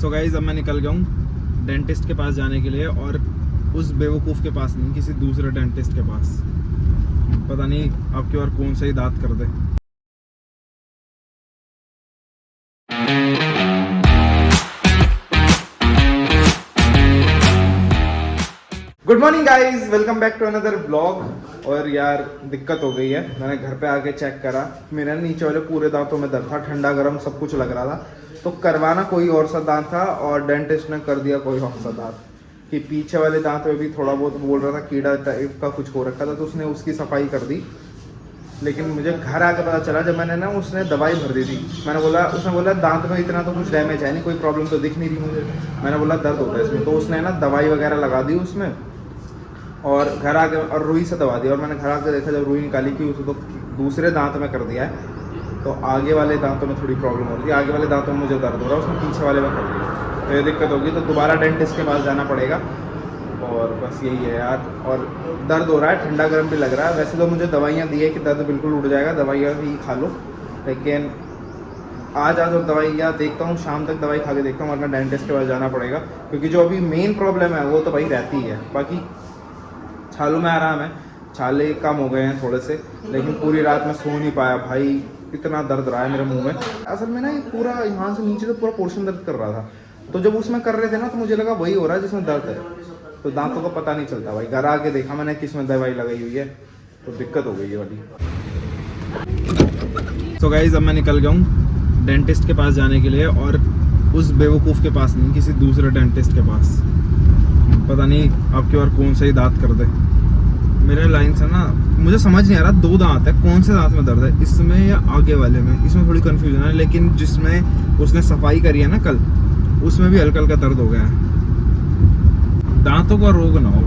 So guys अब मैं निकल गया हूँ डेंटिस्ट के पास जाने के लिए, और उस बेवकूफ़ के पास नहीं, किसी दूसरे डेंटिस्ट के पास। पता नहीं अब की बार कौन सा ही दांत कर दे। Good morning guys, welcome back to another blog. और यार दिक्कत हो गई है, मैंने घर पे आके चेक करा, मेरे नीचे वाले पूरे दांतों में दर्द था, ठंडा गर्म सब कुछ लग रहा था। तो करवाना कोई और सा दांत था और डेंटिस्ट ने कर दिया कोई और सा दांत। कि पीछे वाले दांत में भी थोड़ा बहुत बोल रहा था कीड़ा टाइप का कुछ हो रखा था, तो उसने उसकी सफाई कर दी। लेकिन मुझे घर आकर पता चला जब मैंने ना, उसने दवाई भर दी थी। उसने बोला दांत में इतना तो कुछ डैमेज है नहीं, कोई प्रॉब्लम तो दिख नहीं रही मुझे। मैंने बोला दर्द होता है इसमें, तो उसने ना दवाई वगैरह लगा दी उसमें, और घर आके और रुई से दबा दिया। और मैंने घर आके देखा जब रुई निकाली कि उसे तो दूसरे दांत में कर दिया है, तो आगे वाले दांतों में थोड़ी प्रॉब्लम हो रही है। आगे वाले दांतों में मुझे दर्द हो रहा है, उसने पीछे वाले में कर दिया, तो ये दिक्कत होगी। तो दोबारा डेंटिस्ट के पास जाना पड़ेगा, और बस यही है यार। और दर्द हो रहा है, ठंडा गर्म भी लग रहा है। वैसे तो मुझे दवाइयाँ दी है कि दर्द बिल्कुल उड़ जाएगा, दवाइयाँ ही खा लो, लेकिन आज और दवाइयाँ देखता हूँ, शाम तक दवाई खा के देखता हूँ, वरना डेंटिस्ट के पास जाना पड़ेगा। क्योंकि जो अभी मेन प्रॉब्लम है वो तो भाई रहती है। बाकी छालों में आराम है, छाले कम हो गए हैं थोड़े से, लेकिन पूरी रात में सो नहीं पाया भाई, इतना दर्द रहा है मेरे मुंह में। असल में ना ये पूरा यहाँ से नीचे तो पूरा पोर्शन दर्द कर रहा था, तो जब उसमें कर रहे थे ना, तो मुझे लगा वही हो रहा है जिसमें दर्द है। तो दांतों का पता नहीं चलता भाई, घर आके देखा मैंने किसमें दवाई लगाई हुई है, तो दिक्कत हो गई है वाली। तो गाइस अब मैं निकल गया हूँ डेंटिस्ट के पास जाने के लिए, और उस बेवकूफ़ के पास नहीं, किसी दूसरे डेंटिस्ट के पास। पता नहीं अब की बार कौन सा ही दांत कर दे। मेरे लाइन से ना मुझे समझ नहीं आ रहा, दो दांत है, कौन से दांत में दर्द है, इसमें या आगे वाले में, इसमें थोड़ी कंफ्यूजन है। लेकिन जिसमें उसने सफाई करी है ना कल, उसमें भी हल्का हल्का दर्द हो गया है। दांतों का रोग ना हो,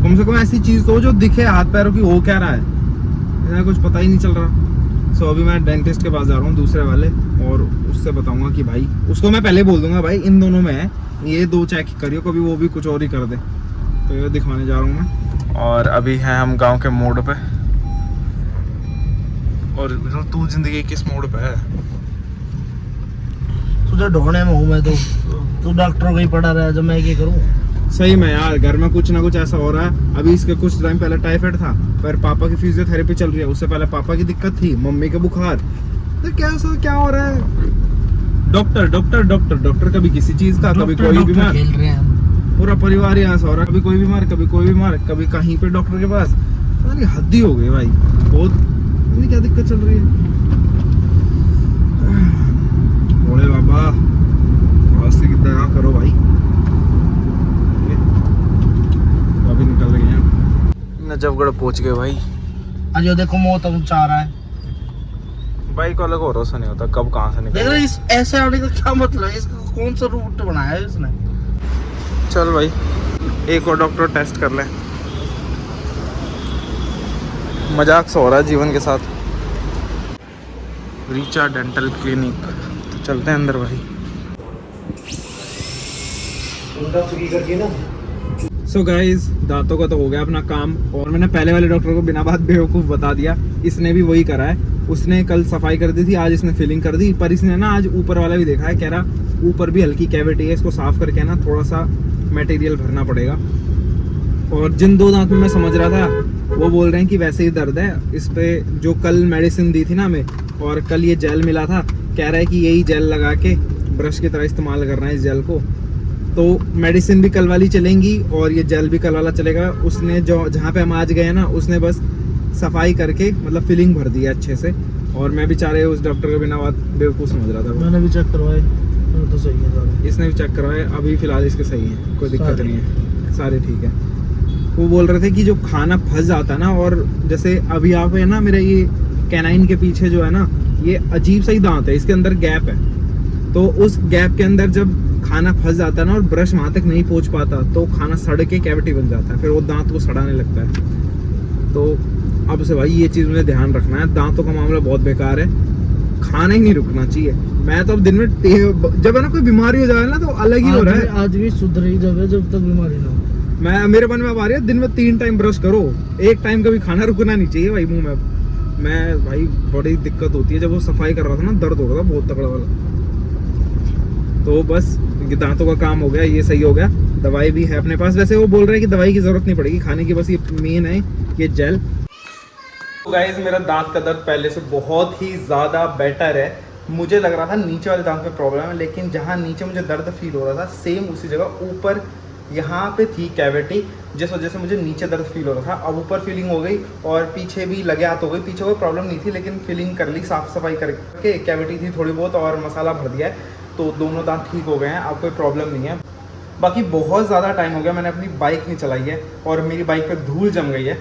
कम से कम ऐसी चीज़ तो जो दिखे हाथ पैरों की, हो क्या रहा है, इतना कुछ पता ही नहीं चल रहा। सो अभी मैं डेंटिस्ट के पास जा रहा हूँ, दूसरे वाले, और उससे बताऊंगा कि भाई, उसको मैं पहले बोल दूंगा भाई इन दोनों में है, ये दो चेक करियो, कभी वो भी कुछ और ही कर दे। तो ये दिखवाने जा रहा हूँ मैं। और अभी हैं हम गांव के मोड़ पे, और तू जिंदगी किस मोड़ पे है? तुझे ढूंढने में हूँ मैं तो, तू डॉक्टर को ही पड़ा रहा है, जो मैं क्या करूँ। सही में यार, घर में कुछ ना कुछ ऐसा हो रहा है। अभी इसके कुछ टाइम पहले टाइफाइड था, फिर पापा की फिजियोथेरेपी चल रही है, उससे पहले पापा की दिक्कत थी, मम्मी के बुखार। तो क्या हो रहा है? डॉक्टर डॉक्टर डॉक्टर डॉक्टर, कभी किसी चीज का, कभी कोई बीमार, खेल रहे हैं पूरा परिवार यहाँ से हो रहा है, कभी कोई बीमार, कभी कोई बीमार, कभी कहीं पे डॉक्टर के पास। अरे हद ही हो गई भाई, बहुत क्या दिक्कत चल रही है। भोले बाबा वास्ते की दया करो भाई। तो अभी निकल रही हैं, नजफगढ़ पहुंच गए भाई। अजो देखो मौत अब चाह रहा है भाई को अलग भरोसा नहीं होता कब कहाँ से निकल। देख रहे इस ऐसे आने का क्या मतलब है, इसका कौन सा रूट बनाया है इसने। चल भाई एक और डॉक्टर टेस्ट कर ले, मजाक सा हो रहा है जीवन के साथ। रीचा डेंटल क्लिनिक, तो चलते हैं अंदर भाई। सो गाइज दांतों का तो हो गया अपना काम, और मैंने पहले वाले डॉक्टर को बिना बात बेवकूफ़ बता दिया, इसने भी वही करा है। उसने कल सफाई कर दी थी, आज इसने फिलिंग कर दी, पर इसने ना आज ऊपर वाला भी देखा है, कह रहा ऊपर भी हल्की कैविटी है, इसको साफ करके ना थोड़ा सा मटेरियल भरना पड़ेगा। और जिन दो दांत में मैं समझ रहा था, वो बोल रहे हैं कि वैसे ही दर्द है। इस पे जो कल मेडिसिन दी थी ना हमें, और कल ये जेल मिला था, कह रहा है कि यही जेल लगा के ब्रश की तरह इस्तेमाल करना है इस जेल को। तो मेडिसिन भी कल वाली चलेंगी और ये जेल भी कल वाला चलेगा। उसने जो जहाँ पे हम आज गए ना, उसने बस सफाई करके मतलब फिलिंग भर दी है अच्छे से। और मैं बेचारे उस डॉक्टर को बिना बात बेवकूफ़ समझ रहा था। मैंने भी चेक करवाए, तो सही है सारे। इसने भी चेक करवाए, अभी फिलहाल इसके सही है, कोई दिक्कत नहीं है, सारे ठीक है। वो बोल रहे थे कि जो खाना फंस जाता ना, और जैसे अभी आप है ना, मेरे ये कैनाइन के पीछे जो है ना, ये अजीब सा ही दांत है, इसके अंदर गैप है। तो उस गैप के अंदर जब खाना फंस जाता है ना, और ब्रश वहाँ तक नहीं पहुँच पाता, तो खाना सड़ के कैविटी बन जाता है, फिर वो दांत को सड़ाने लगता है। तो अब से भाई ये चीज़ मुझे ध्यान रखना है, दांतों का मामला बहुत बेकार है, खाना ही नहीं रुकना चाहिए। मैं तो अब दिन में जब है ना कोई बीमारी हो जाए ना, तो अलग ही हो रहा है। आज भी सुधरी जब तक बीमारी ना हो। मेरे मन में अब आ रही है, दिन में 3 टाइम ब्रश करो, एक टाइम कभी खाना रुकना नहीं चाहिए भाई मुंह में। मैं भाई बड़ी दिक्कत होती है, जब वो सफाई कर रहा था ना, दर्द हो रहा था बहुत तगड़ा वाला। तो बस ये दांतों का काम हो गया, ये सही हो गया। दवाई भी है अपने पास, वैसे वो बोल रहे हैं कि दवाई की ज़रूरत नहीं पड़ेगी खाने की, बस ये मेन है ये जेल। तो गाइस मेरा दांत का दर्द पहले से बहुत ही ज़्यादा बेटर है। मुझे लग रहा था नीचे वाले दांत में प्रॉब्लम है, लेकिन जहाँ नीचे मुझे दर्द फील हो रहा था सेम उसी जगह ऊपर यहाँ पे थी कैविटी, जिस वजह से मुझे नीचे दर्द फील हो रहा था। अब ऊपर फीलिंग हो गई और पीछे भी लगे हाथ हो गई। पीछे कोई प्रॉब्लम नहीं थी, लेकिन फीलिंग कर ली, साफ़ सफाई करके कैविटी थी थोड़ी बहुत और मसाला भर दिया है, तो दोनों दांत ठीक हो गए हैं, अब कोई प्रॉब्लम नहीं है। बाकी बहुत ज़्यादा टाइम हो गया मैंने अपनी बाइक नहीं चलाई है और मेरी बाइक पर धूल जम गई है।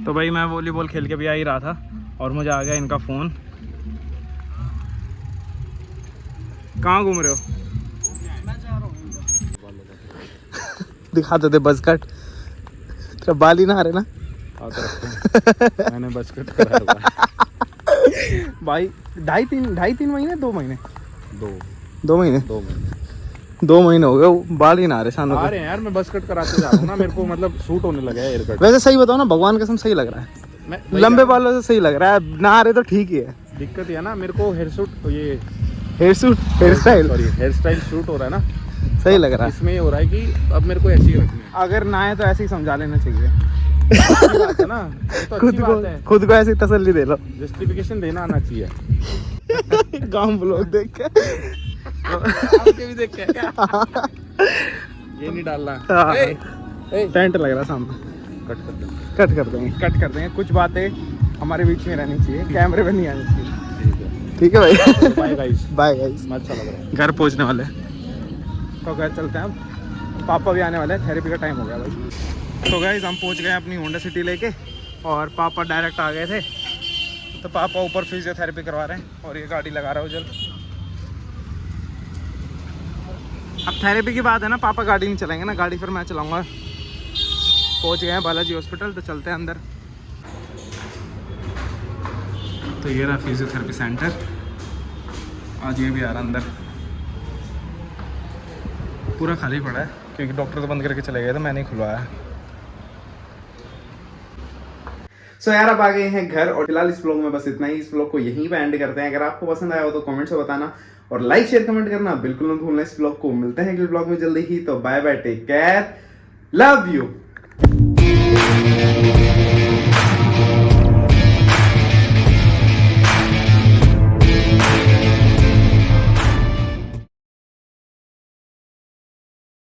तो भाई मैं वॉलीबॉल खेल के भी आ ही रहा था और मुझे आ गया इनका फ़ोन। कहाँ घूम रहे हो? दिखा दो दे बस कट, तेरा बाल ही ना आ रहे ना। मैंने बस कट कराया भाई। ढाई तीन महीने 2 महीने 2 महीने हो गए, बाल ही ना आ रहे शानदार। आ रहे हैं यार, मैं बस कट कराते जा रहा हूँ ना, मेरे को मतलब सूट होने लगा है हेयर कट। वैसे सही बताओ ना, भगवान कसम सही लग रहा है, लंबे बालों से सही लग रहा है, ना आ रहे तो ठीक ही है। दिक्कत है ना मेरे को, हेयर स्टाइल शूट हो रहा है ना, सही लग रहा है। इसमें ये हो रहा है कि अब मेरे को ऐसी रखनी है। अगर ना है तो ऐसे ही समझा लेना चाहिए। अच्छी बात है ना, ये तो अच्छी बात है। खुद को ऐसी तसल्ली दे लो, जस्टिफिकेशन देना आना चाहिए। गांव ब्लॉग देख के आपके भी देख के क्या ये नहीं डालना। टेंट लग रहा सामने, कट कर देंगे। कुछ बातें हमारे बीच में रहनी चाहिए, कैमरे पे नहीं आनी चाहिए। ठीक है भाई, बाय गाइस। Bye guys. अच्छा लग रहा है। घर पहुंचने वाले तो घर चलते हैं अब, पापा भी आने वाले हैं, थेरेपी का टाइम हो गया भाई। तो गाइस हम पहुंच गए अपनी होंडा सिटी लेके और पापा डायरेक्ट आ गए थे, तो पापा ऊपर फिजियोथेरेपी करवा रहे हैं और ये गाड़ी लगा रहा है उजल। अब थेरेपी की बात है ना, पापा गाड़ी नहीं चलाएंगे ना, गाड़ी फिर मैं चलाऊंगा। पहुंच गए हैं बालाजी हॉस्पिटल, तो चलते हैं अंदर। तो ये रहा फिजियोथेरेपी सेंटर, आज ये भी आ रहा अंदर। पूरा खाली पड़ा है क्योंकि डॉक्टर तो बंद करके चले गए थे, मैंने ही खुलवाया। सो यार अब आ गए हैं घर और फिलहाल इस व्लॉग में बस इतना ही। इस व्लॉग को यहीं पे एंड करते हैं। अगर आपको पसंद आया हो तो कमेंट से बताना और लाइक शेयर कमेंट करना बिल्कुल मत भूलना। इस व्लॉग को मिलते हैं अगले व्लॉग में जल्दी ही, तो bye bye, take care, love you.